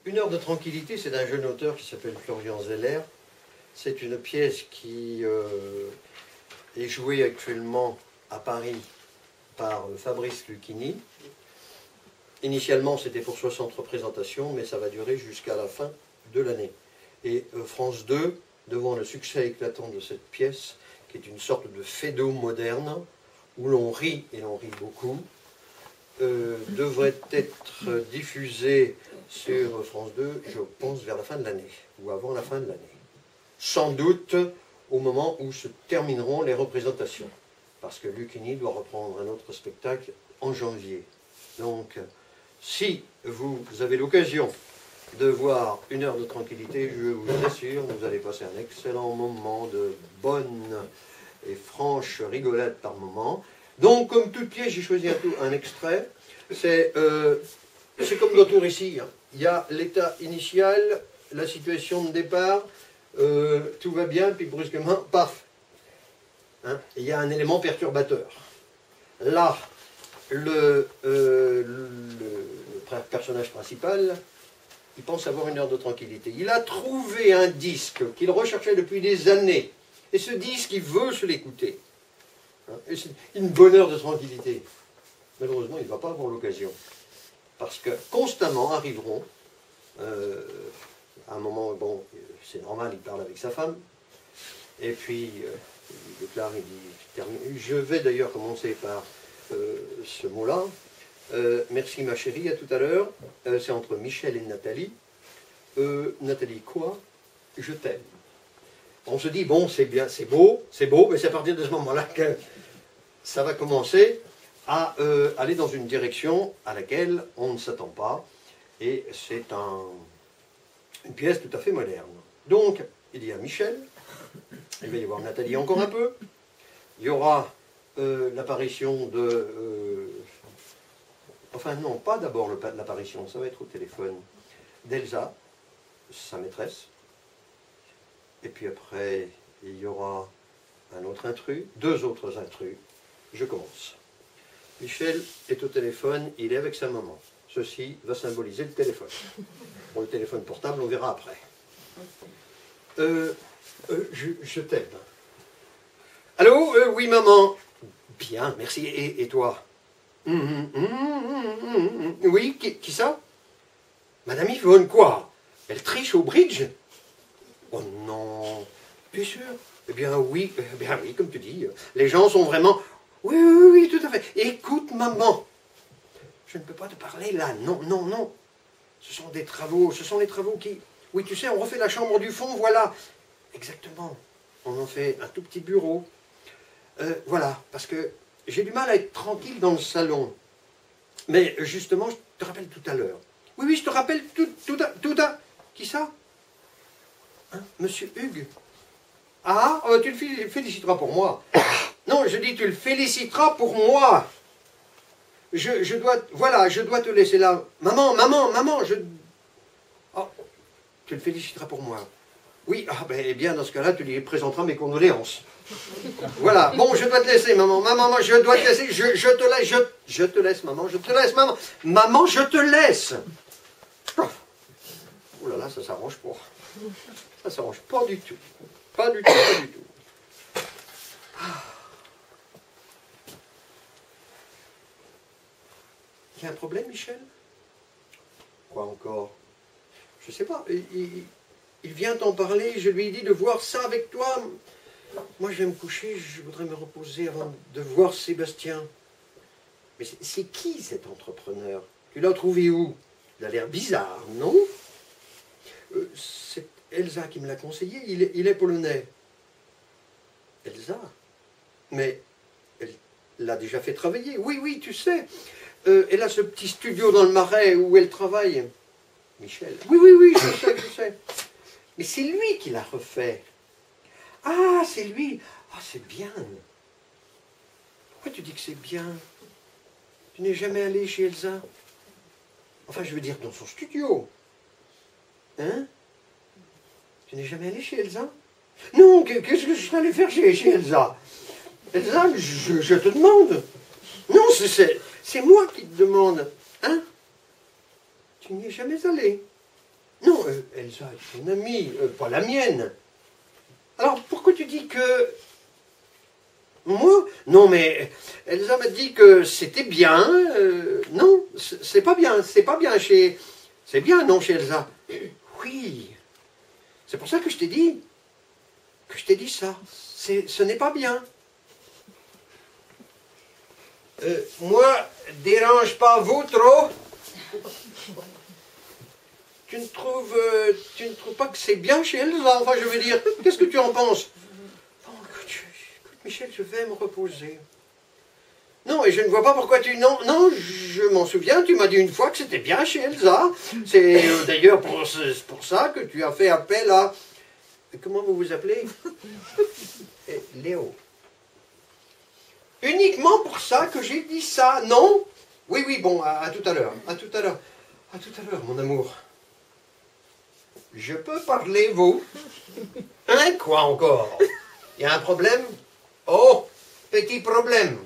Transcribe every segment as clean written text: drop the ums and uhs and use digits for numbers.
Une heure de tranquillité, c'est d'un jeune auteur qui s'appelle Florian Zeller. C'est une pièce qui est jouée actuellement à Paris par Fabrice Lucchini. Initialement, c'était pour 60 représentations, mais ça va durer jusqu'à la fin de l'année. Et France 2, devant le succès éclatant de cette pièce, qui est une sorte de Feydeau moderne, où l'on rit, et l'on rit beaucoup, devrait être diffusée sur France 2, je pense, vers la fin de l'année, ou avant la fin de l'année. Sans doute au moment où se termineront les représentations, parce que Lucchini doit reprendre un autre spectacle en janvier. Donc, si vous avez l'occasion de voir Une heure de tranquillité, je vous assure, vous allez passer un excellent moment de bonne et franche rigolade par moment. Donc, comme toute pièce, j'ai choisi un extrait. C'est comme dans tout récit. Hein. Il y a l'état initial, la situation de départ, tout va bien, puis brusquement, paf. Hein, il y a un élément perturbateur. Là, le personnage principal, il pense avoir une heure de tranquillité. Il a trouvé un disque qu'il recherchait depuis des années. Et ce disque, il veut se l'écouter. Hein, et c'est une bonne heure de tranquillité. Malheureusement, il ne va pas avoir l'occasion. Parce que constamment arriveront, à un moment, bon, c'est normal, il parle avec sa femme, et puis il déclare, il dit, je vais d'ailleurs commencer par ce mot-là. Merci ma chérie, à tout à l'heure. C'est entre Michel et Nathalie. Nathalie, quoi? Je t'aime. On se dit, bon, c'est bien, c'est beau, mais c'est à partir de ce moment-là que ça va commencer à aller dans une direction à laquelle on ne s'attend pas. Et c'est une pièce tout à fait moderne. Donc, il y a Michel, il va y avoir Nathalie encore un peu, il y aura l'apparition de... enfin non, pas d'abord l'apparition, ça va être au téléphone, d'Elsa, sa maîtresse, et puis après, il y aura un autre intrus, deux autres intrus. Je commence. Michel est au téléphone, il est avec sa maman. Ceci va symboliser le téléphone. Pour le téléphone portable, on verra après. Je t'aime. Allô, oui maman. Bien, merci. Et toi? Oui, qui ça? Madame Yvonne, quoi? Elle triche au bridge? Oh non. Bien sûr. Eh bien oui, comme tu dis. Les gens sont vraiment... Oui, tout à fait. Écoute, maman. Je ne peux pas te parler là. Non. Ce sont des travaux. Ce sont les travaux qui... Oui, tu sais, on refait la chambre du fond, voilà. Exactement. On en fait un tout petit bureau. Voilà, parce que j'ai du mal à être tranquille dans le salon. Mais justement, je te rappelle tout à l'heure. Oui, je te rappelle tout à... Qui ça? Hein, Monsieur Hugues? Ah, tu le féliciteras pour moi. Non, je dis, tu le féliciteras pour moi. Je dois te laisser là. Maman, oh, tu le féliciteras pour moi. Oui, eh bien, dans ce cas-là, tu lui présenteras mes condoléances. Voilà, bon, je dois te laisser, maman. Maman, je dois te laisser. Je te laisse, maman. Je te laisse, maman. Maman, je te laisse. Oh là là, ça s'arrange pas. Ça s'arrange pas du tout. Pas du tout. Il y a un problème, Michel? Quoi encore? Je sais pas. Il vient t'en parler, je lui ai dit de voir ça avec toi. Moi, je vais me coucher, je voudrais me reposer avant de voir Sébastien. Mais c'est qui cet entrepreneur? Tu l'as trouvé où? Il a l'air bizarre, non? C'est Elsa qui me l'a conseillé, il est polonais. Elsa? Mais elle l'a déjà fait travailler. Oui, tu sais. Elle a ce petit studio dans le Marais où elle travaille. Michel? Oui, je sais. Mais c'est lui qui l'a refait. Ah, c'est lui. Ah, c'est bien. Pourquoi tu dis que c'est bien? Tu n'es jamais allé chez Elsa? Enfin, je veux dire, dans son studio. Hein? Tu n'es jamais allé chez Elsa? Non, qu'est-ce que je serais allé faire chez Elsa? Elsa, je te demande. Non, c'est moi qui te demande. Hein? Tu n'y es jamais allé. Non, Elsa est ton amie, pas la mienne. Alors, pourquoi tu dis que... Moi? Non, mais Elsa m'a dit que c'était bien. Non, c'est pas bien, c'est pas bien chez... C'est bien, non, chez Elsa? Oui. C'est pour ça que je t'ai dit. Que je t'ai dit ça. Ce n'est pas bien. Moi, dérange pas vous trop? Tu ne trouves pas que c'est bien chez Elsa? Enfin, je veux dire, qu'est-ce que tu en penses? Bon, écoute, Michel, je vais me reposer. Non, et je ne vois pas pourquoi tu... Non, non, je m'en souviens, tu m'as dit une fois que c'était bien chez Elsa. C'est d'ailleurs pour ça que tu as fait appel à... Comment vous vous appelez? Léo. Uniquement pour ça que j'ai dit ça, non? Oui, oui, bon, à tout à l'heure, à tout à l'heure. À tout à l'heure, mon amour. Je peux parler, vous? Hein, quoi encore? Il y a un problème? Oh, petit problème.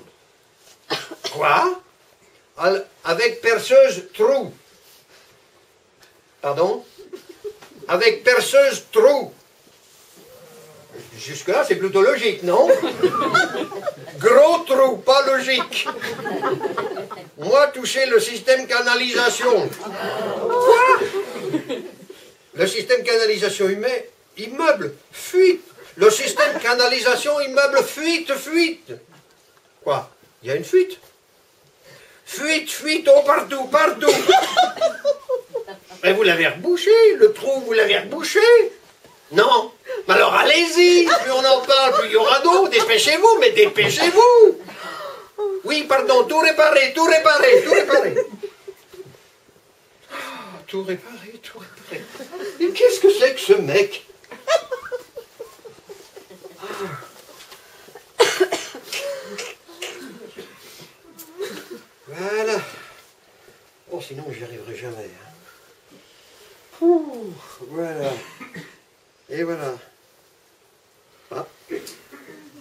Quoi? Avec perceuse trou. Pardon? Avec perceuse trou. Jusque-là, c'est plutôt logique, non? Gros trou, pas logique. Moi, toucher le système canalisation. Quoi? Le système canalisation immeuble, fuite. Le système canalisation immeuble, fuite, fuite. Quoi? Il y a une fuite? Fuite, fuite, oh, partout, partout. Mais vous l'avez rebouché, le trou, vous l'avez rebouché? Non. Mais alors allez-y, plus on en parle, plus il y aura d'eau. Dépêchez-vous, mais dépêchez-vous. Oui, pardon, tout réparé, tout réparé, tout réparé. Tout réparé, tout réparé. Et qu'est-ce que c'est que ce mec? Voilà. Oh, sinon, j'y arriverai jamais. Ouh, voilà. Et voilà. Ah.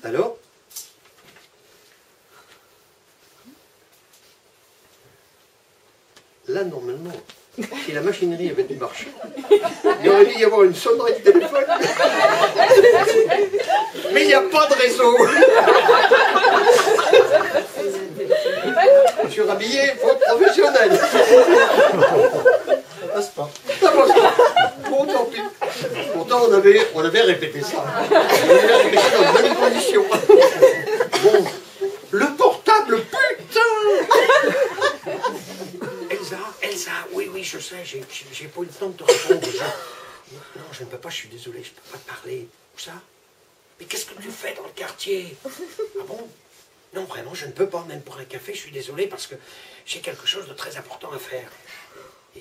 Alors? Là, normalement, si la machinerie avait dû marcher, il aurait dû y avoir une sonnerie de téléphone. Mais il n'y a pas de réseau. Je suis rhabillé, faute professionnelle. Ça passe pas. Ça passe pas. Bon, tant pis. Pourtant, on avait répété ça. On avait répété dans de bonnes conditions. Bon, le portable, putain! Elsa, oui, je sais, j'ai pas eu le temps de te répondre. Non, je ne peux pas, je suis désolé, je ne peux pas te parler. Où ça? Mais qu'est-ce que tu fais dans le quartier? Ah bon? Non, vraiment, je ne peux pas, même pour un café, je suis désolé parce que j'ai quelque chose de très important à faire.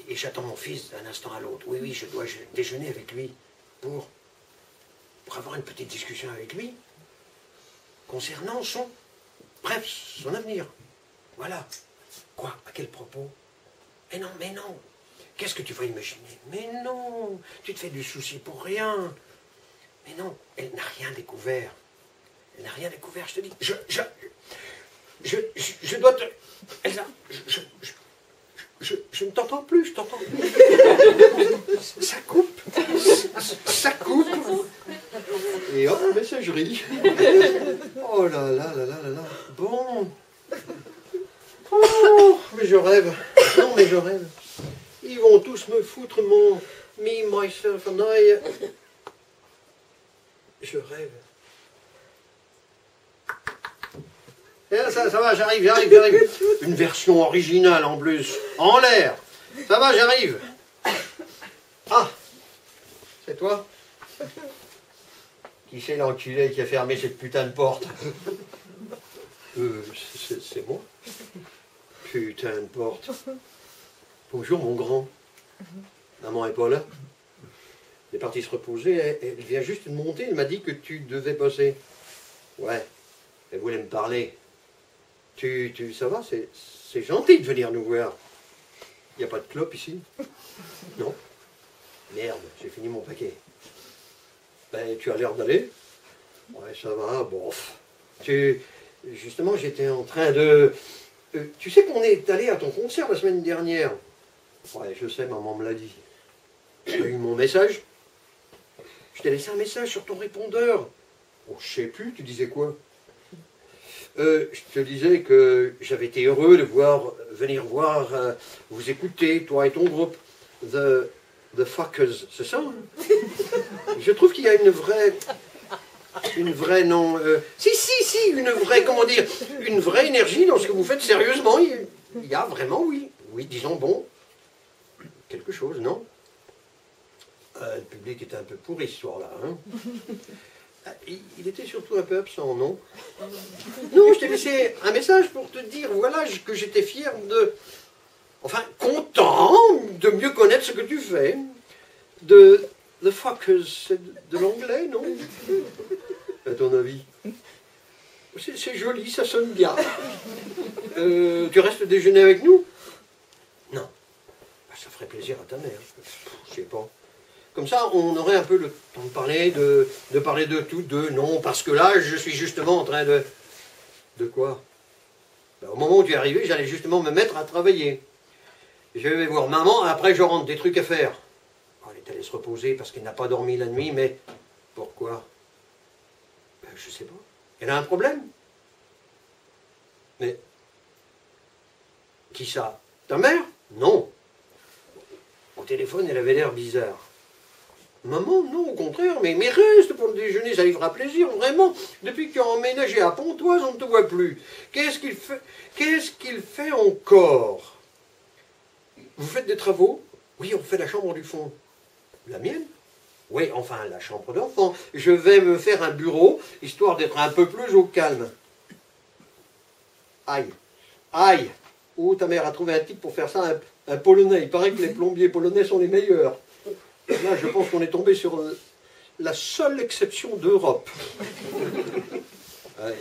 Et j'attends mon fils d'un instant à l'autre. Oui, je dois déjeuner avec lui pour avoir une petite discussion avec lui concernant son... Bref, son avenir. Voilà. Quoi? À quel propos? Mais non. Qu'est-ce que tu vas imaginer? Mais non, tu te fais du souci pour rien. Mais non, elle n'a rien découvert. Elle n'a rien découvert, je te dis. Je dois te... Elsa, je ne t'entends plus, je t'entends plus. Ça coupe. Ça coupe. Et hop, messagerie. Oh là là là là là là. Bon. Oh, mais je rêve. Non, mais je rêve. Ils vont tous me foutre mon me, myself and I. Je rêve. Et là, ça va, j'arrive. Une version originale en plus. En l'air. Ça va, j'arrive. Ah, c'est toi? Qui c'est l'enculé qui a fermé cette putain de porte? C'est moi. Putain de porte. Bonjour mon grand. Maman est pas là. Elle est partie se reposer, elle vient juste de monter, elle m'a dit que tu devais bosser. Ouais, elle voulait me parler. Ça va, c'est gentil de venir nous voir. Il n'y a pas de clope ici? Non. Merde, j'ai fini mon paquet. Ben, tu as l'air d'aller? Ouais, ça va, bof. Justement, j'étais en train de... tu sais qu'on est allé à ton concert la semaine dernière? Ouais, je sais, maman me l'a dit. Tu as eu mon message? Je t'ai laissé un message sur ton répondeur. Oh, je sais plus, tu disais quoi? Je te disais que j'avais été heureux de venir voir, vous écouter, toi et ton groupe, The Fuckers, c'est ça? Je trouve qu'il y a une vraie non, si, une vraie, comment dire, une vraie énergie dans ce que vous faites sérieusement. Il y a vraiment, oui, disons, bon, quelque chose, non? Le public était un peu pourri ce soir-là, hein? Il était surtout un peu absent, non? Non, je t'ai laissé un message pour te dire, voilà, que j'étais fier enfin, content de mieux connaître ce que tu fais. The Fuckers, c'est de l'anglais, non? À ton avis? C'est joli, ça sonne bien. Tu restes déjeuner avec nous? Non. Ça ferait plaisir à ta mère. Je sais pas. Comme ça, on aurait un peu le temps de parler de tout, non, parce que là, je suis justement en train de... De quoi? Ben, au moment où tu es arrivé, j'allais justement me mettre à travailler. Je vais voir maman, après je rentre, des trucs à faire. Elle est allée se reposer parce qu'elle n'a pas dormi la nuit, mais pourquoi? Ben, je sais pas. Elle a un problème? Mais... Qui ça? Ta mère? Non. Au téléphone, elle avait l'air bizarre. Maman, non, au contraire, mais reste pour le déjeuner, ça lui fera plaisir, vraiment. Depuis que tu as emménagé à Pontoise, on ne te voit plus. Qu'est-ce qu'il fait encore? Vous faites des travaux? Oui, on fait la chambre du fond. La mienne? Oui, enfin, la chambre d'enfant. Je vais me faire un bureau, histoire d'être un peu plus au calme. Aïe. Aïe. Oh, ta mère a trouvé un type pour faire ça, un Polonais. Il paraît que les plombiers polonais sont les meilleurs. Là, je pense qu'on est tombé sur la seule exception d'Europe.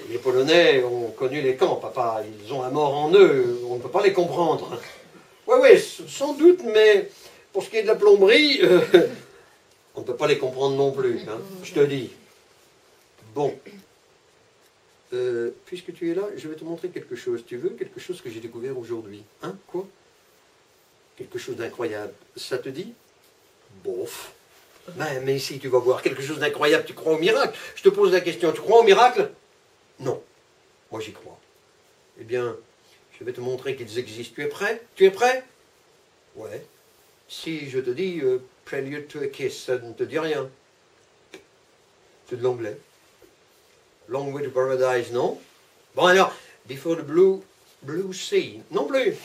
Les Polonais ont connu les camps, papa. Ils ont un mort en eux. On ne peut pas les comprendre. Oui, sans doute, mais pour ce qui est de la plomberie, on ne peut pas les comprendre non plus, hein, je te dis. Bon. Puisque tu es là, je vais te montrer quelque chose. Tu veux quelque chose que j'ai découvert aujourd'hui? Hein? Quoi? Quelque chose d'incroyable. Ça te dit? Bof. Mais si, tu vas voir quelque chose d'incroyable, tu crois au miracle? Je te pose la question, tu crois au miracle? Non. Moi, j'y crois. Eh bien, je vais te montrer qu'ils existent. Tu es prêt? Tu es prêt? Ouais. Si je te dis Prelude to a Kiss, ça ne te dit rien. C'est de l'anglais. Long Way to Paradise, non? Bon alors, Before the Blue Sea, non plus.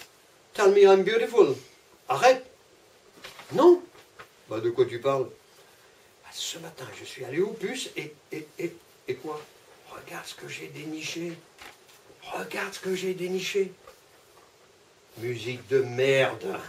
Tell me I'm beautiful. Arrête. Non. Bah, de quoi tu parles? Ce matin, je suis allé au puce et quoi? Regarde ce que j'ai déniché. Regarde ce que j'ai déniché. Musique de merde.